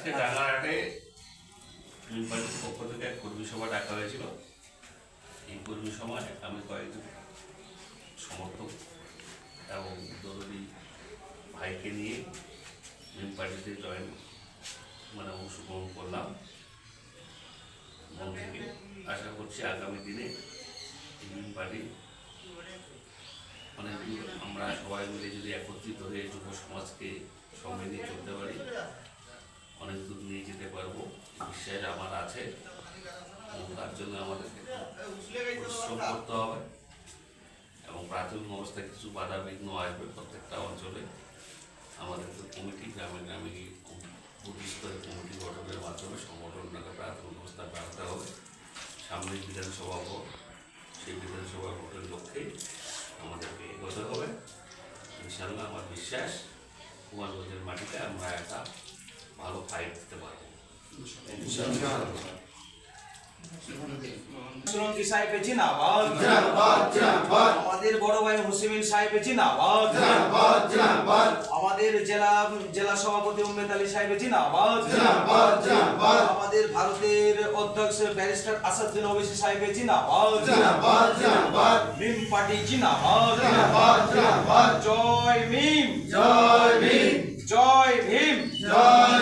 আজকে ডাঙ্গারহাটে মিউনিসিপালিটির পক্ষ থেকে এক কর্মী সভা ডাকা হয়েছিল। এই কর্মী সভায় আমি কয়েকজন সমর্থক এবং দরদি ভাইকে নিয়ে মিউনিসিপালিটিতে অংশগ্রহণ করলাম। মন থেকে আশা করছি আগামী দিনে এই মিউনিসিপালিটি আমরা সবাই মিলে যদি একত্রিত হয়ে যুব সমাজকে সঙ্গে নিয়ে চলতে পারি, অনেক দূর নিয়ে যেতে পারবো বিশ্বাস আমার আছে। এবং তার জন্য আমাদেরকে পরিশ্রম করতে হবে এবং প্রাথমিক অবস্থায় কিছু বাধা বিঘ্ন আসবে প্রত্যেকটা অঞ্চলে। আমাদেরকে কমিটি গ্রামে গ্রামে গিয়ে স্তরে কমিটি গঠনের মাধ্যমে সংগঠনটাকে প্রাথমিক অবস্থায় বাড়াতে হবে। সামনে বিধানসভা ভোট, সেই বিধানসভা ভোটের লক্ষ্যে আমাদেরকে এগোতে হবে। ইনশাল্লাহ আমার বিশ্বাস কুমারগঞ্জের মাটিতে আমরা একটা ভালো ফাইট দিতে পারবো। সাহেবের জিন্দাবাদ, আমাদের বড় ভাই হুসেমিন সাহেবের জিন্দাবাদ, আমাদের জেলা সভাপতি উম্মেদ আলী সাহেবের জিন্দাবাদ, আমাদের ভারতের অধ্যক্ষ ব্যারিস্টার আসাদুদ্দিন ওবেসী সাহেবের জিন্দাবাদ, মিম পার্টি জিন্দাবাদ, জয় মিম, জয় ভীম, জয় ভীম, জয়